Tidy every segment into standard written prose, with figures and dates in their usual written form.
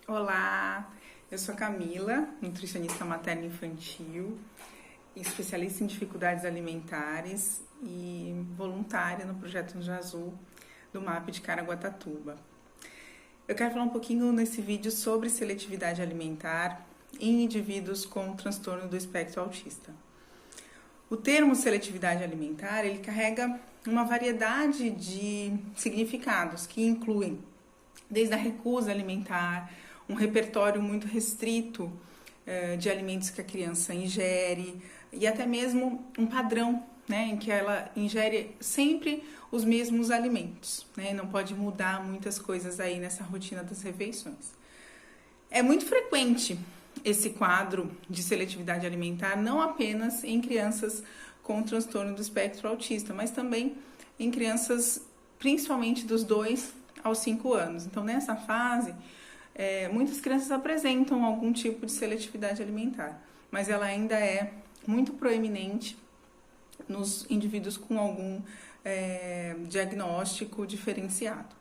Olá, eu sou a Camila, nutricionista materna e infantil, especialista em dificuldades alimentares e voluntária no projeto Anjo Azul do MAP de Caraguatatuba. Eu quero falar um pouquinho nesse vídeo sobre seletividade alimentar em indivíduos com transtorno do espectro autista. O termo seletividade alimentar, ele carrega uma variedade de significados que incluem desde a recusa alimentar, um repertório muito restrito de alimentos que a criança ingere e até mesmo um padrão, né, em que ela ingere sempre os mesmos alimentos, né, não pode mudar muitas coisas aí nessa rotina das refeições. É muito frequente esse quadro de seletividade alimentar, não apenas em crianças com transtorno do espectro autista, mas também em crianças, principalmente dos 2 aos 5 anos. Então, nessa fase, muitas crianças apresentam algum tipo de seletividade alimentar, mas ela ainda é muito proeminente nos indivíduos com algum diagnóstico diferenciado.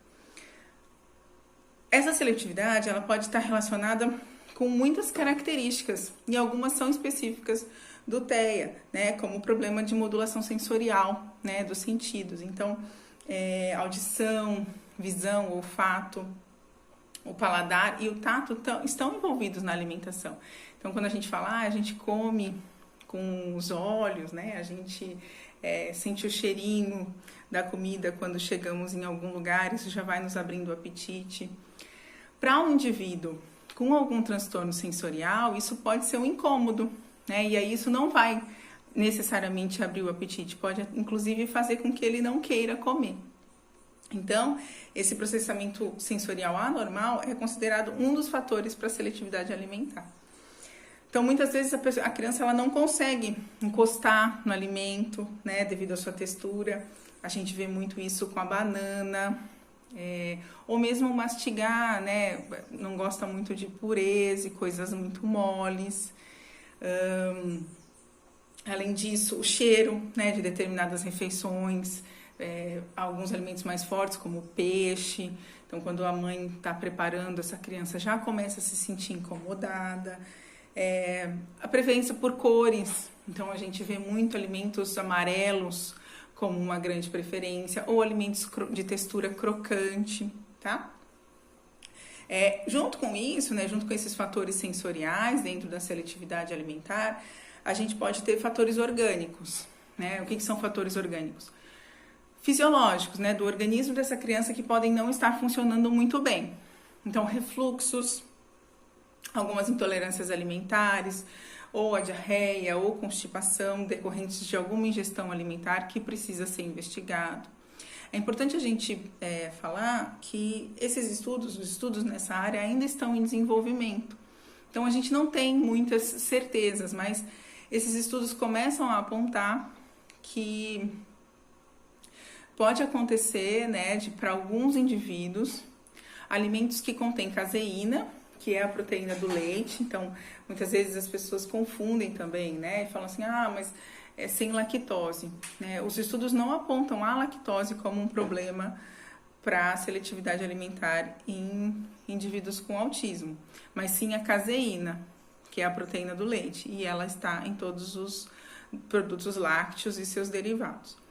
Essa seletividade ela pode estar relacionada com muitas características e algumas são específicas do TEA, né, como o problema de modulação sensorial, né, dos sentidos. Então, audição, visão, olfato, o paladar e o tato estão envolvidos na alimentação. Então, quando a gente fala, a gente come com os olhos, né? A gente sente o cheirinho da comida quando chegamos em algum lugar, isso já vai nos abrindo o apetite. Para um indivíduo com algum transtorno sensorial, isso pode ser um incômodo, né? E aí isso não vai necessariamente abrir o apetite, pode inclusive fazer com que ele não queira comer. Então, esse processamento sensorial anormal é considerado um dos fatores para a seletividade alimentar. Então, muitas vezes a criança ela não consegue encostar no alimento, né, devido à sua textura. A gente vê muito isso com a banana, ou mesmo mastigar, né, não gosta muito de purês e coisas muito moles. Além disso, o cheiro, né, de determinadas refeições, alguns alimentos mais fortes, como peixe. Então, quando a mãe está preparando, essa criança já começa a se sentir incomodada. A preferência por cores. Então, a gente vê muito alimentos amarelos como uma grande preferência, ou alimentos de textura crocante, tá? Junto com isso, né, junto com esses fatores sensoriais dentro da seletividade alimentar, a gente pode ter fatores orgânicos, né? O que são fatores orgânicos? Fisiológicos, né, do organismo dessa criança que podem não estar funcionando muito bem. Então, refluxos, algumas intolerâncias alimentares, ou a diarreia, ou constipação decorrentes de alguma ingestão alimentar que precisa ser investigado. É importante a gente falar que os estudos nessa área ainda estão em desenvolvimento. Então, a gente não tem muitas certezas, mas esses estudos começam a apontar que pode acontecer, né, para alguns indivíduos, alimentos que contêm caseína, que é a proteína do leite. Então, muitas vezes as pessoas confundem também, né, e falam assim, mas é sem lactose, né? Os estudos não apontam a lactose como um problema para a seletividade alimentar em indivíduos com autismo, mas sim a caseína, que é a proteína do leite, e ela está em todos os produtos lácteos e seus derivados.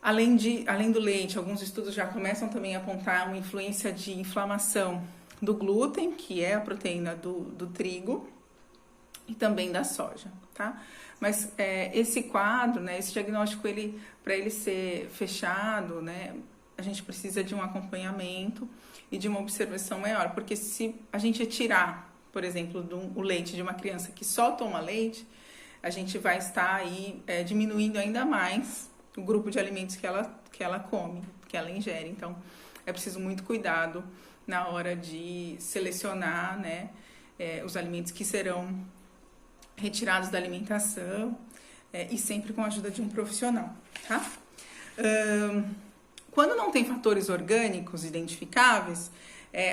Além do leite, alguns estudos já começam também a apontar uma influência de inflamação do glúten, que é a proteína do trigo, e também da soja, tá? Mas esse quadro, né, esse diagnóstico, para ele ser fechado, né, a gente precisa de um acompanhamento e de uma observação maior, porque se a gente tirar, por exemplo, o leite de uma criança que só toma leite, a gente vai estar aí diminuindo ainda mais o grupo de alimentos que ela come, que ela ingere. Então, é preciso muito cuidado na hora de selecionar, né, os alimentos que serão retirados da alimentação e sempre com a ajuda de um profissional, tá? Quando não tem fatores orgânicos identificáveis,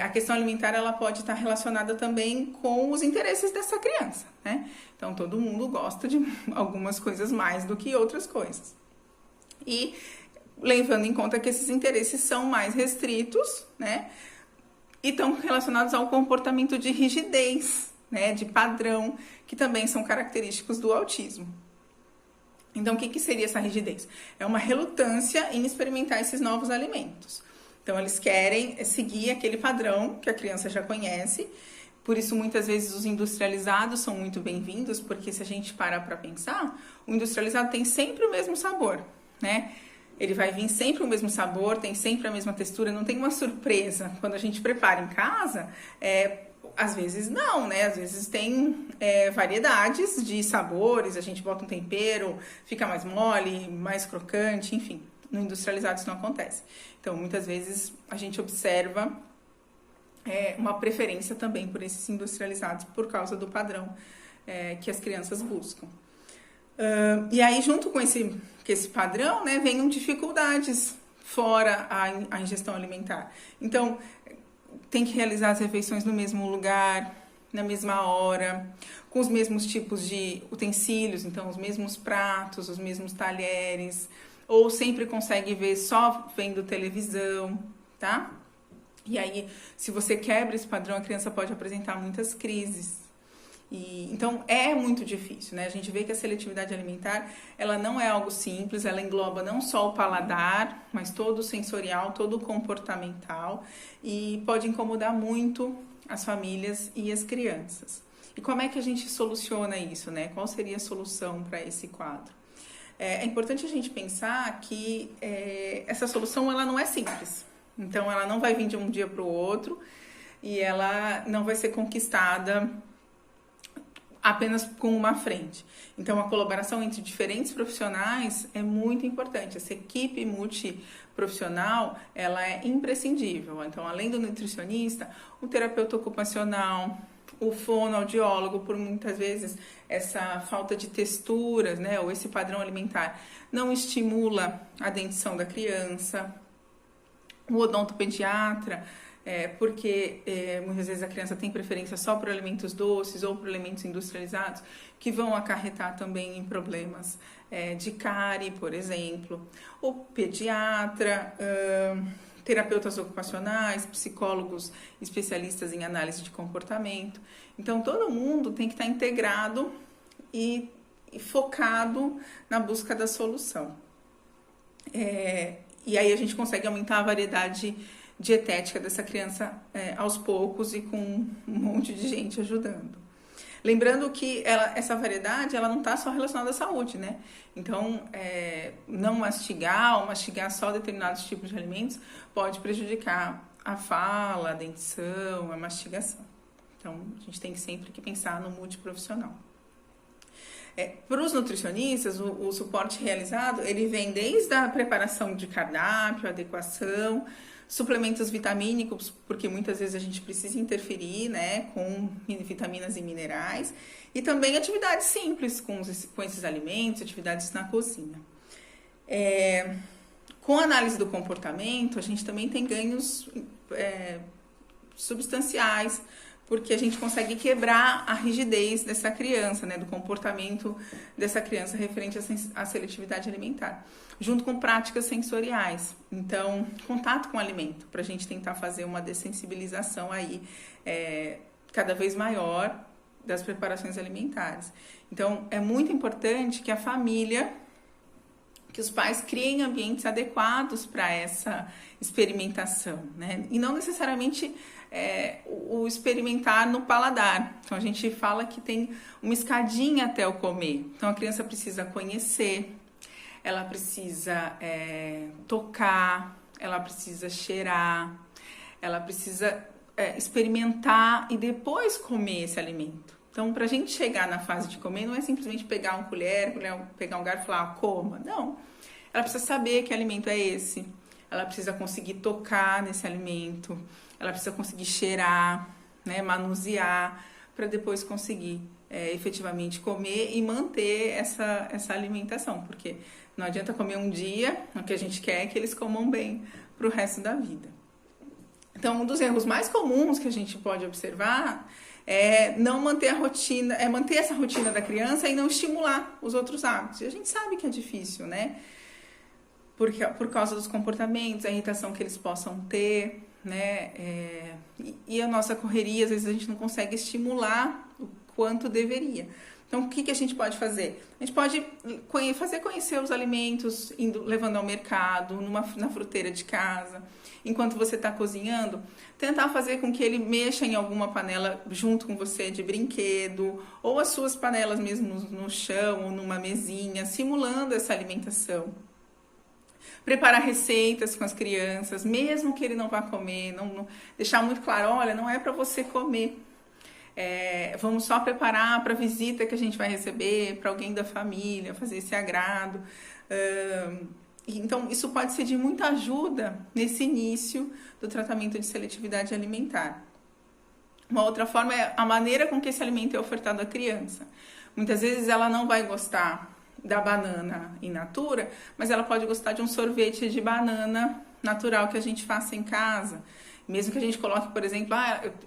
a questão alimentar ela pode estar relacionada também com os interesses dessa criança, né? Então, todo mundo gosta de algumas coisas mais do que outras coisas. E levando em conta que esses interesses são mais restritos, né? e estão relacionados ao comportamento de rigidez, né, de padrão, que também são característicos do autismo. Então, o que seria essa rigidez? É uma relutância em experimentar esses novos alimentos. Então, eles querem seguir aquele padrão que a criança já conhece. Por isso, muitas vezes, os industrializados são muito bem-vindos, porque se a gente parar para pensar, o industrializado tem sempre o mesmo sabor, né? Ele vai vir sempre o mesmo sabor, tem sempre a mesma textura, não tem uma surpresa. Quando a gente prepara em casa, às vezes não, né? Às vezes tem variedades de sabores, a gente bota um tempero, fica mais mole, mais crocante, enfim. No industrializado isso não acontece. Então, muitas vezes a gente observa uma preferência também por esses industrializados por causa do padrão que as crianças buscam. E aí, junto com esse padrão, né, vêm dificuldades fora a ingestão alimentar. Então, tem que realizar as refeições no mesmo lugar, na mesma hora, com os mesmos tipos de utensílios, então os mesmos pratos, os mesmos talheres, ou sempre consegue ver só vendo televisão, tá? E aí, se você quebra esse padrão, a criança pode apresentar muitas crises. Então, é muito difícil, né? A gente vê que a seletividade alimentar, ela não é algo simples, ela engloba não só o paladar, mas todo o sensorial, todo o comportamental, e pode incomodar muito as famílias e as crianças. E como é que a gente soluciona isso, né? Qual seria a solução para esse quadro? É importante a gente pensar que essa solução, ela não é simples. Então, ela não vai vir de um dia para o outro e ela não vai ser conquistada apenas com uma frente. Então, a colaboração entre diferentes profissionais é muito importante. Essa equipe multiprofissional, ela é imprescindível. Então, além do nutricionista, o terapeuta ocupacional, o fonoaudiólogo, por muitas vezes essa falta de texturas, né, ou esse padrão alimentar não estimula a dentição da criança, o odontopediatra, porque muitas vezes a criança tem preferência só por alimentos doces ou por alimentos industrializados, que vão acarretar também em problemas de cárie, por exemplo. O pediatra, terapeutas ocupacionais, psicólogos especialistas em análise de comportamento. Então, todo mundo tem que estar integrado e focado na busca da solução. E aí a gente consegue aumentar a variedade dietética dessa criança aos poucos e com um monte de gente ajudando. Lembrando que essa variedade, ela não está só relacionada à saúde, né? Então, não mastigar ou mastigar só determinados tipos de alimentos pode prejudicar a fala, a dentição, a mastigação. Então, a gente tem sempre que pensar no multiprofissional. Para os nutricionistas, o suporte realizado, ele vem desde a preparação de cardápio, adequação, suplementos vitamínicos, porque muitas vezes a gente precisa interferir, né, com vitaminas e minerais, e também atividades simples com esses alimentos, atividades na cozinha. Com a análise do comportamento, a gente também tem ganhos substanciais, porque a gente consegue quebrar a rigidez dessa criança, né, do comportamento dessa criança referente à seletividade alimentar, junto com práticas sensoriais. Então, contato com o alimento, para a gente tentar fazer uma dessensibilização aí cada vez maior das preparações alimentares. Então, é muito importante que a família, que os pais criem ambientes adequados para essa experimentação, né? E não necessariamente o experimentar no paladar. Então, a gente fala que tem uma escadinha até o comer. Então, a criança precisa conhecer, ela precisa tocar, ela precisa cheirar, ela precisa experimentar e depois comer esse alimento. Então, para a gente chegar na fase de comer, não é simplesmente pegar uma colher, pegar um garfo e falar, coma. Não. Ela precisa saber que alimento é esse. Ela precisa conseguir tocar nesse alimento. Ela precisa conseguir cheirar, né, manusear, para depois conseguir efetivamente comer e manter essa alimentação. Porque não adianta comer um dia, o que a gente quer é que eles comam bem para o resto da vida. Então, um dos erros mais comuns que a gente pode observar não manter a rotina, manter essa rotina da criança e não estimular os outros hábitos. E a gente sabe que é difícil, né? Por causa dos comportamentos, a irritação que eles possam ter, né? E a nossa correria, às vezes a gente não consegue estimular o quanto deveria. Então, o que a gente pode fazer? A gente pode fazer conhecer os alimentos, levando ao mercado, na fruteira de casa. Enquanto você está cozinhando, tentar fazer com que ele mexa em alguma panela junto com você de brinquedo, ou as suas panelas mesmo no chão ou numa mesinha, simulando essa alimentação. Preparar receitas com as crianças, mesmo que ele não vá comer, não deixar muito claro, olha, não é para você comer. Vamos só preparar para a visita que a gente vai receber, para alguém da família, fazer esse agrado. Então, isso pode ser de muita ajuda nesse início do tratamento de seletividade alimentar. Uma outra forma é a maneira com que esse alimento é ofertado à criança. Muitas vezes ela não vai gostar da banana in natura, mas ela pode gostar de um sorvete de banana natural que a gente faça em casa. Mesmo que a gente coloque, por exemplo,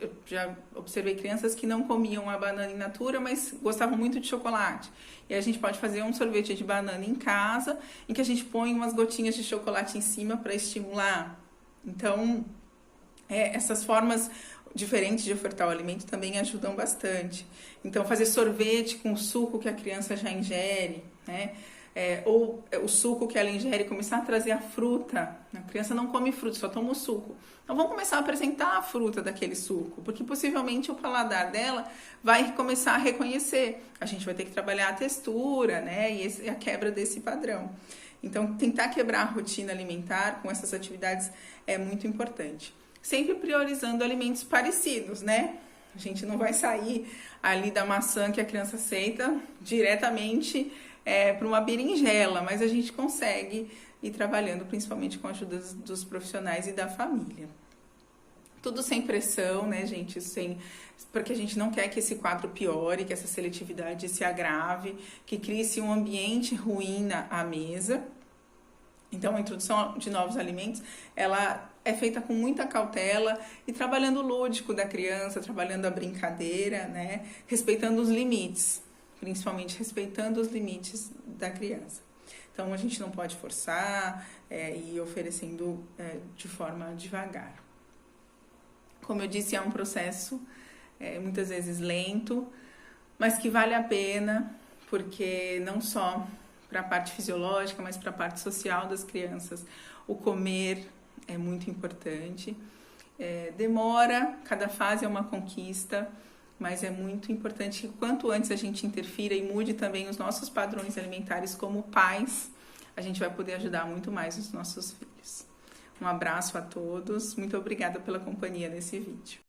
eu já observei crianças que não comiam a banana in natura, mas gostavam muito de chocolate. E a gente pode fazer um sorvete de banana em casa, em que a gente põe umas gotinhas de chocolate em cima para estimular. Então, essas formas diferentes de ofertar o alimento também ajudam bastante. Então, fazer sorvete com o suco que a criança já ingere, né? Ou o suco que ela ingere, começar a trazer a fruta. A criança não come fruta, só toma o suco. Então vamos começar a apresentar a fruta daquele suco, porque possivelmente o paladar dela vai começar a reconhecer. A gente vai ter que trabalhar a textura, né? E a quebra desse padrão. Então tentar quebrar a rotina alimentar com essas atividades é muito importante. Sempre priorizando alimentos parecidos, né? A gente não vai sair ali da maçã que a criança aceita diretamente para uma berinjela, mas a gente consegue ir trabalhando principalmente com a ajuda dos profissionais e da família. Tudo sem pressão, né, gente? Porque a gente não quer que esse quadro piore, que essa seletividade se agrave, que crie-se um ambiente ruim à mesa. Então, a introdução de novos alimentos, ela é feita com muita cautela e trabalhando o lúdico da criança, trabalhando a brincadeira, né? Respeitando os limites, principalmente respeitando os limites da criança. Então, a gente não pode forçar e ir oferecendo de forma devagar. Como eu disse, é um processo muitas vezes lento, mas que vale a pena, porque não só para a parte fisiológica, mas para a parte social das crianças, o comer é muito importante. Demora, cada fase é uma conquista, mas é muito importante que quanto antes a gente interfira e mude também os nossos padrões alimentares como pais, a gente vai poder ajudar muito mais os nossos filhos. Um abraço a todos, muito obrigada pela companhia nesse vídeo.